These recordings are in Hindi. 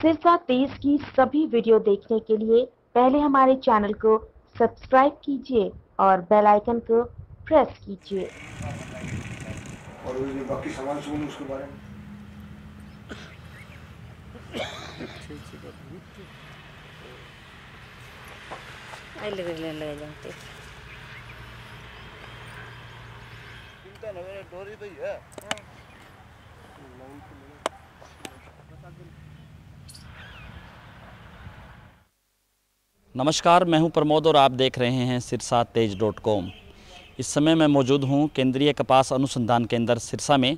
सिरसा तेज की सभी वीडियो देखने के लिए पहले हमारे चैनल को सब्सक्राइब कीजिए और बेल आइकन को प्रेस कीजिए। और वो जो बाकी सामान सुन उसके बारे में जाते चिंता न करे, डोरी तो ही है। नमस्कार, मैं हूं प्रमोद और आप देख रहे हैं सिरसा तेज.com। इस समय मैं मौजूद हूं केंद्रीय कपास अनुसंधान केंद्र सिरसा में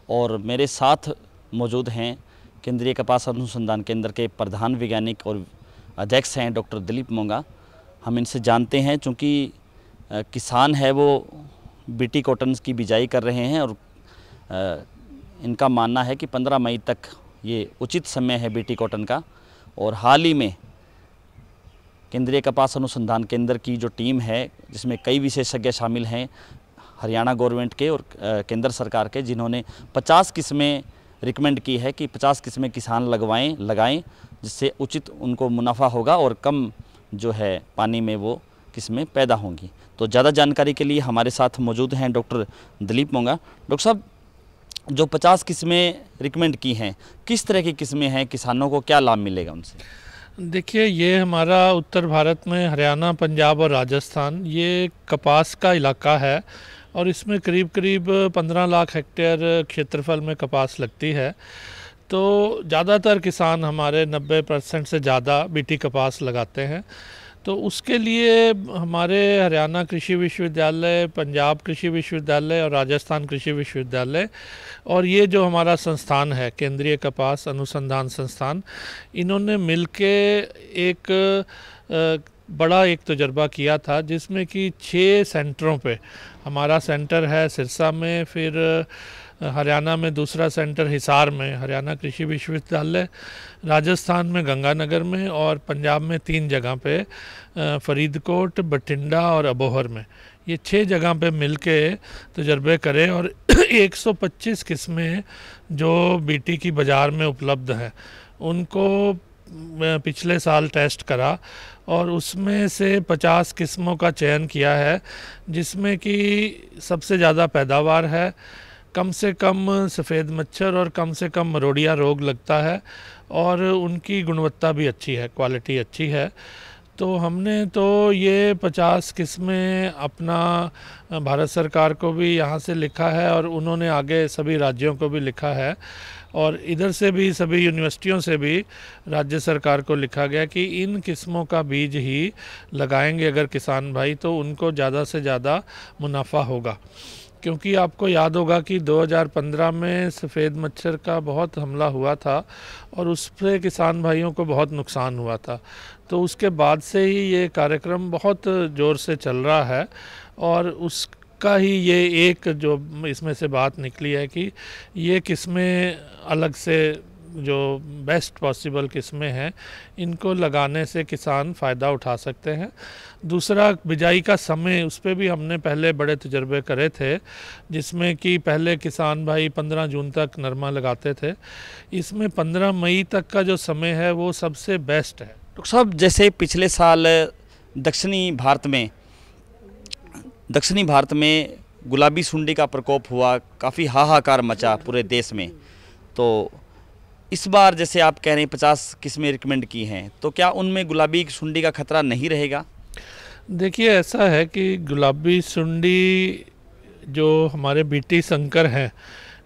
और मेरे साथ मौजूद हैं केंद्रीय कपास अनुसंधान केंद्र के प्रधान वैज्ञानिक और अध्यक्ष हैं डॉक्टर दिलीप मोंगा। हम इनसे जानते हैं, चूँकि किसान है वो बीटी कॉटन की बिजाई कर रहे हैं और इनका मानना है कि 15 मई तक ये उचित समय है बीटी कॉटन का। और हाल ही में केंद्रीय कपास अनुसंधान केंद्र की जो टीम है, जिसमें कई विशेषज्ञ शामिल हैं हरियाणा गवर्नमेंट के और केंद्र सरकार के, जिन्होंने 50 किस्में रिकमेंड की है कि 50 किस्में किसान लगाएं जिससे उचित उनको मुनाफा होगा और कम जो है पानी में वो किस्में पैदा होंगी। तो ज़्यादा जानकारी के लिए हमारे साथ मौजूद हैं डॉक्टर दिलीप मोंगा। डॉक्टर साहब, जो 50 किस्में रिकमेंड की हैं, किस तरह की किस्में हैं, किसानों को क्या लाभ मिलेगा उनसे? देखिए, ये हमारा उत्तर भारत में हरियाणा, पंजाब और राजस्थान ये कपास का इलाका है और इसमें करीब करीब 15 लाख हेक्टेयर क्षेत्रफल में कपास लगती है। तो ज़्यादातर किसान हमारे 90% से ज़्यादा बीटी कपास लगाते हैं। तो उसके लिए हमारे हरियाणा कृषि विश्वविद्यालय, पंजाब कृषि विश्वविद्यालय और राजस्थान कृषि विश्वविद्यालय और ये जो हमारा संस्थान है केंद्रीय कपास अनुसंधान संस्थान, इन्होंने मिलके एक बड़ा एक तजर्बा किया था, जिसमें कि 6 सेंटरों पे, हमारा सेंटर है सिरसा में, फिर हरियाणा में दूसरा सेंटर हिसार में हरियाणा कृषि विश्वविद्यालय, राजस्थान में गंगानगर में और पंजाब में 3 जगह पे फरीदकोट, बठिंडा और अबोहर में, ये 6 जगह पे मिलके तजर्बे करें और 125 किस्में जो बीटी की बाज़ार में उपलब्ध हैं उनको पिछले साल टेस्ट करा और उसमें से 50 किस्मों का चयन किया है, जिसमें कि सबसे ज़्यादा पैदावार है, कम से कम सफ़ेद मच्छर और कम से कम मरोड़िया रोग लगता है और उनकी गुणवत्ता भी अच्छी है, क्वालिटी अच्छी है। तो हमने तो ये 50 किस्में अपना भारत सरकार को भी यहाँ से लिखा है और उन्होंने आगे सभी राज्यों को भी लिखा है और इधर से भी सभी यूनिवर्सिटियों से भी राज्य सरकार को लिखा गया कि इन किस्मों का बीज ही लगाएंगे अगर किसान भाई, तो उनको ज़्यादा से ज़्यादा मुनाफा होगा। क्योंकि आपको याद होगा कि 2015 में सफ़ेद मच्छर का बहुत हमला हुआ था और उससे किसान भाइयों को बहुत नुकसान हुआ था। तो उसके बाद से ही ये कार्यक्रम बहुत ज़ोर से चल रहा है और उसका ही ये एक जो इसमें से बात निकली है कि ये किस्में अलग से जो बेस्ट पॉसिबल किस्में हैं, इनको लगाने से किसान फ़ायदा उठा सकते हैं। दूसरा, बिजाई का समय, उस पर भी हमने पहले बड़े तजर्बे करे थे, जिसमें कि पहले किसान भाई 15 जून तक नरमा लगाते थे। इसमें 15 मई तक का जो समय है वो सबसे बेस्ट है। डॉक्टर साहब, जैसे पिछले साल दक्षिणी भारत में गुलाबी सुंडी का प्रकोप हुआ, काफ़ी हाहाकार मचा पूरे देश में, तो इस बार जैसे आप कह रहे हैं 50 किस्में रिकमेंड की हैं, तो क्या उनमें गुलाबी सुंडी का खतरा नहीं रहेगा? देखिए, ऐसा है कि गुलाबी सुंडी जो हमारे बीटी संकर हैं,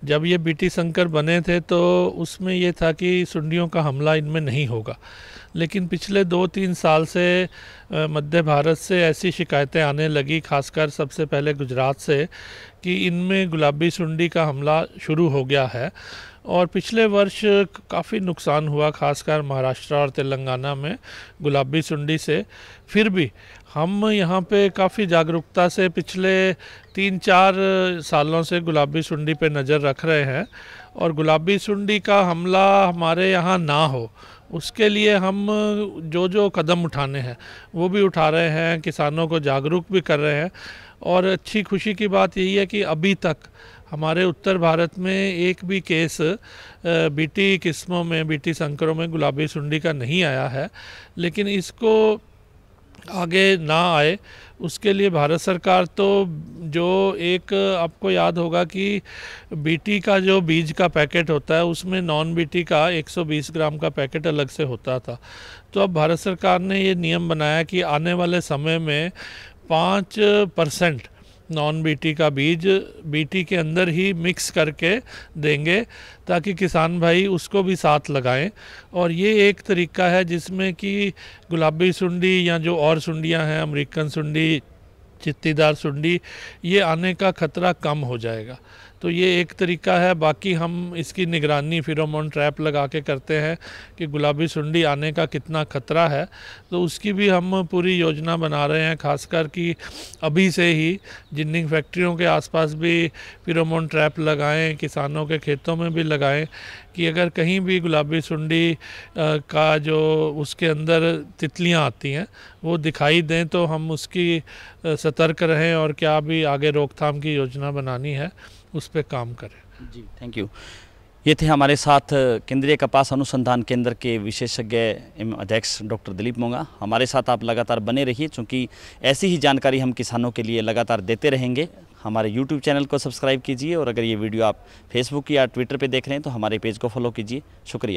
जब ये बीटी संकर बने थे तो उसमें ये था कि सुंडियों का हमला इनमें नहीं होगा। लेकिन पिछले 2-3 साल से मध्य भारत से ऐसी शिकायतें आने लगी, खासकर सबसे पहले गुजरात से, कि इनमें गुलाबी सुंडी का हमला शुरू हो गया है और पिछले वर्ष काफ़ी नुकसान हुआ, खासकर महाराष्ट्र और तेलंगाना में गुलाबी सुंडी से। फिर भी हम यहाँ पे काफ़ी जागरूकता से पिछले 3-4 सालों से गुलाबी सुंडी पे नज़र रख रहे हैं और गुलाबी सुंडी का हमला हमारे यहाँ ना हो, उसके लिए हम जो कदम उठाने हैं वो भी उठा रहे हैं, किसानों को जागरूक भी कर रहे हैं। और अच्छी खुशी की बात यही है कि अभी तक हमारे उत्तर भारत में एक भी केस बीटी किस्मों में, बीटी संकरों में गुलाबी सुंडी का नहीं आया है। लेकिन इसको आगे ना आए उसके लिए भारत सरकार तो जो एक आपको याद होगा कि बीटी का जो बीज का पैकेट होता है उसमें नॉन बीटी का 120 ग्राम का पैकेट अलग से होता था। तो अब भारत सरकार ने ये नियम बनाया कि आने वाले समय में 5% नॉन बीटी का बीज बीटी के अंदर ही मिक्स करके देंगे ताकि किसान भाई उसको भी साथ लगाएं। और ये एक तरीका है जिसमें कि गुलाबी सुंडी या जो और सुंडियां हैं, अमेरिकन सुंडी, चित्तीदार सुंडी, ये आने का खतरा कम हो जाएगा। तो ये एक तरीका है। बाकी हम इसकी निगरानी फेरोमोन ट्रैप लगा के करते हैं कि गुलाबी सुंडी आने का कितना खतरा है, तो उसकी भी हम पूरी योजना बना रहे हैं। खासकर कि अभी से ही जिनिंग फैक्ट्रियों के आसपास भी फेरोमोन ट्रैप लगाएं, किसानों के खेतों में भी लगाएं कि अगर कहीं भी गुलाबी सुंडी का जो उसके अंदर तितलियां आती हैं वो दिखाई दें तो हम उसकी सतर्क रहें और क्या भी आगे रोकथाम की योजना बनानी है उस पर काम करें। जी, थैंक यू। ये थे हमारे साथ केंद्रीय कपास अनुसंधान केंद्र के विशेषज्ञ एवं अध्यक्ष डॉक्टर दिलीप मोंगा। हमारे साथ आप लगातार बने रहिए, क्योंकि ऐसी ही जानकारी हम किसानों के लिए लगातार देते रहेंगे। हमारे YouTube चैनल को सब्सक्राइब कीजिए और अगर ये वीडियो आप फेसबुक या ट्विटर पे देख रहे हैं तो हमारे पेज को फॉलो कीजिए। शुक्रिया।